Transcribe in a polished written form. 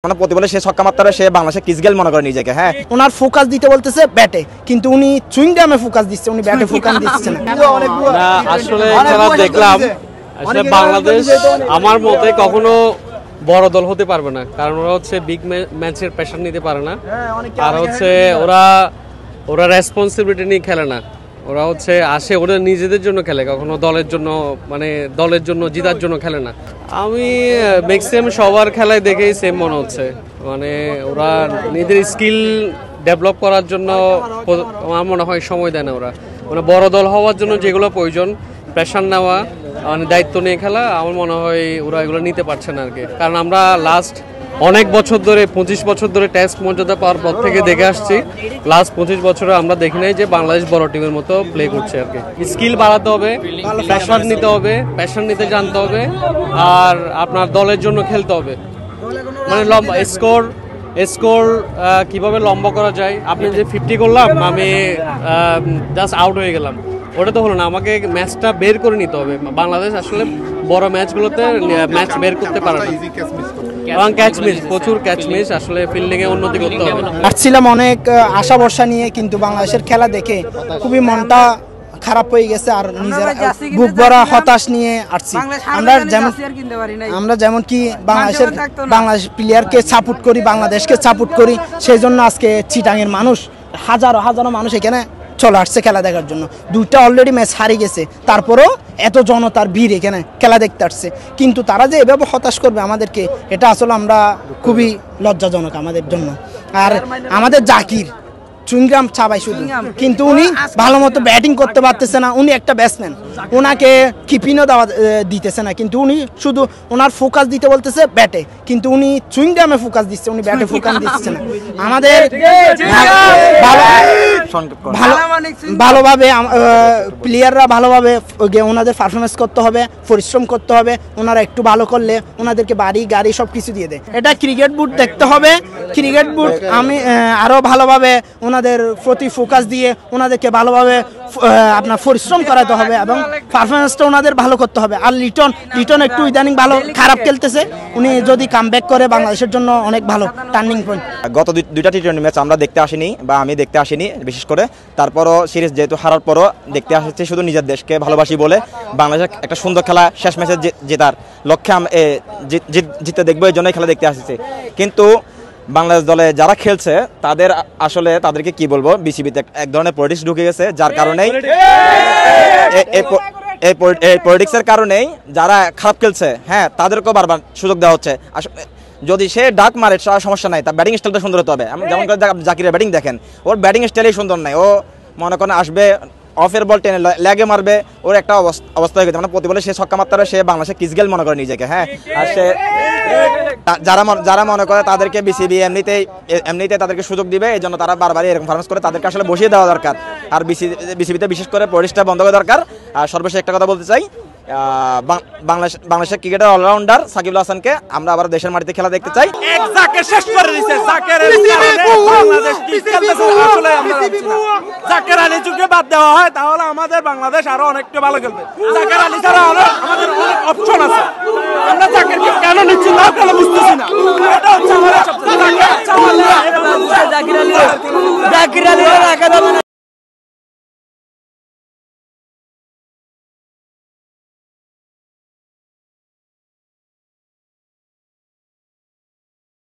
মানে প্রতি বলে সে ছক্কা মারতে সে বাংলাদেশে কিস গেল মনে করে নিজেকে। হ্যাঁ, ওনার ফোকাস দিতে বলতেছে ব্যাটে, কিন্তু উনি সুইং গ্রামে ফোকাস দিচ্ছে, উনি ব্যাটে ফোকাস দিচ্ছে না। আসলে খেলা দেখলাম, আসলে বাংলাদেশ আমার মতে কখনো বড় দল হতে পারবে না, কারণ ওরা হচ্ছে বিগ ম্যাচের প্রেশার নিতে পারে না, আর হচ্ছে ওরা রেসপন্সিবিলিটি নিয়ে খেলে না, ওরা হচ্ছে আসে ওরা নিজেদের জন্য খেলে, কখনো দলের জন্য মানে দলের জন্য জিতার জন্য খেলে না। আমি ম্যাক্সিমাম সবার খেলায় দেখেই সেম মনে হচ্ছে, মানে ওরা নিজেদের স্কিল ডেভেলপ করার জন্য আমার মনে হয় সময় দেয় না। ওরা মানে বড় দল হওয়ার জন্য যেগুলো প্রয়োজন, প্রেশার নেওয়া, মানে দায়িত্ব নিয়ে খেলা, আমার মনে হয় ওরা এগুলো নিতে পারছে না আর কি। কারণ আমরা লাস্ট অনেক বছর ধরে 25 বছর ধরে টেস্ট মর্যাদা পাওয়ার পর থেকে দেখে আসছি, লাস্ট 25 বছরে আমরা দেখি নাই যে বাংলাদেশ বড় টিমের মতো প্লে করছে আর কি। স্কিল বাড়াতে হবে, প্রেশার নিতে হবে, প্রেশার নিতে জানতে হবে, আর আপনার দলের জন্য খেলতে হবে। মানে লম্বা স্কোর কিভাবে লম্বা করা যায়, আপনি যে 50 করলাম আমি জাস্ট আউট হয়ে গেলাম, ওটা তো হলো না, আমাকে ম্যাচটা বের করে নিতে হবে। বাংলাদেশ আসলে বড় ম্যাচগুলোতে ম্যাচ বের করতে পারে না, এবং ক্যাচ মিস, প্রচুর ক্যাচ মিস, আসলে ফিল্ডিং এ উন্নতি করতে হবে। আসছিলাম অনেক আশা ভরসা নিয়ে, কিন্তু বাংলাদেশের খেলা দেখে খুবই মনটা খারাপ হয়ে গেছে, আর নিজের বুক ভরা হতাশ নিয়ে আসছি। আমরা যেমন কি বাংলাদেশ প্লেয়ারকে সাপোর্ট করি, বাংলাদেশকে সাপোর্ট করি, সেই জন্য আজকে চিটাঙের মানুষ হাজারো হাজারো মানুষ এখানে চলে আসছে খেলা দেখার জন্য। দুইটা অলরেডি ম্যাচ হারিয়ে গেছে, তারপরও এত জনতার ভিড় এখানে খেলা দেখতে আসছে, কিন্তু তারা যে এভাবে হতাশ করবে আমাদেরকে, এটা আসলে আমরা খুবই লজ্জাজনক আমাদের জন্য। আর আমাদের জাকির চুইংগাম চাবাই শুধু, কিন্তু উনি ভালো মতো ব্যাটিং করতে পারতেছে না। উনি একটা ব্যাটসম্যান, ওনাকে কিপিংও দেওয়া দিতেছে না, কিন্তু উনি শুধু ওনার ফোকাস দিতে বলতেছে ব্যাটে, কিন্তু উনি চুইংগামে ফোকাস দিচ্ছে, উনি ব্যাটে ফোকাস দিচ্ছে না। আমাদের ভালোভাবে প্লেয়াররা ভালোভাবে ওনাদের পারফরমেন্স করতে হবে, পরিশ্রম করতে হবে। ওনারা একটু ভালো করলে ওনাদেরকে বাড়ি গাড়ি সব কিছু দিয়ে দেয়। এটা ক্রিকেট বোর্ড দেখতে হবে, ক্রিকেট বোর্ড আমি আরও ভালোভাবে ওনাদের প্রতি ফোকাস দিয়ে ওনাদেরকে ভালোভাবে আপনার পরিশ্রম করাতে হবে, এবং পারফরমেন্সটা ওনাদের ভালো করতে হবে। আর লিটন একটু ইদানিং ভালো খারাপ খেলতেছে, উনি যদি কামব্যাক করে বাংলাদেশের জন্য অনেক ভালো টার্নিং পয়েন্ট। গত দুইটা টি20 ম্যাচ আমরা দেখতে আসিনি, বা আমি দেখতে আসিনি বিশেষ করে, তারপরও সিরিজ যেহেতু হারার পরও দেখতে আসছে শুধু নিজের দেশকে ভালোবাসি বলে। বাংলাদেশের একটা সুন্দর খেলা শেষ ম্যাচে জেতার লক্ষ্যে জিততে দেখবো, এই জন্যই খেলা দেখতে আসছে। কিন্তু বাংলাদেশ দলে যারা খেলছে তাদের আসলে তাদেরকে কি বলবো, বিসিবিতে এক ধরনের পলিটিক্স ঢুকে গেছে, যার কারণেই এই পলিটিক্সের কারণেই যারা খারাপ খেলছে, হ্যাঁ, তাদেরকেও বারবার সুযোগ দেওয়া হচ্ছে। আসলে যদি সে ডাক মারে সমস্যা নাই, তার ব্যাটিং স্টাইলটা সুন্দর হতে হবে। যেমন করে জাকিরের ব্যাটিং দেখেন, ওর ব্যাটিং স্টাইলই সুন্দর নাই। ও মনে করেন আসবে অফের বল টেনে লেগে মারবে, ওর একটা অবস্থা হয়ে গেছে। মানে প্রতি বলে সে ছক্কা মারতে সে বাংলাদেশে কিস গেল মনে করে নিজেকে। হ্যাঁ, আর সে যারা মনে করে তাদেরকে বিসিবি এমনিতে তাদেরকে সুযোগ দিবে, এই জন্য তারা বারবারই এরকম পারফরমেন্স করে, তাদেরকে আসলে বসিয়ে দেওয়া দরকার। আর বিসিবিতে বিশেষ করে পলিটিক্সটা বন্ধ করা দরকার। আর সর্বশেষ একটা কথা বলতে চাই, বাংলাদেশের ক্রিকেটের অলরাউন্ডার সাকিব আল হাসানকে আমরা আবার দেশের মাটিতে খেলা দেখতে চাই। জাকের আলী যুগে বাদ দেওয়া হয় তাহলে আমাদের বাংলাদেশ আরো অনেকটা ভালো খেলবে। জাকের আলী ছাড়া আমাদের অনেক অপশন আছে, আমরা জাকেরকে কেন নিচ্ছি না কেন বুঝতেছি না। এটা হচ্ছে আমাদের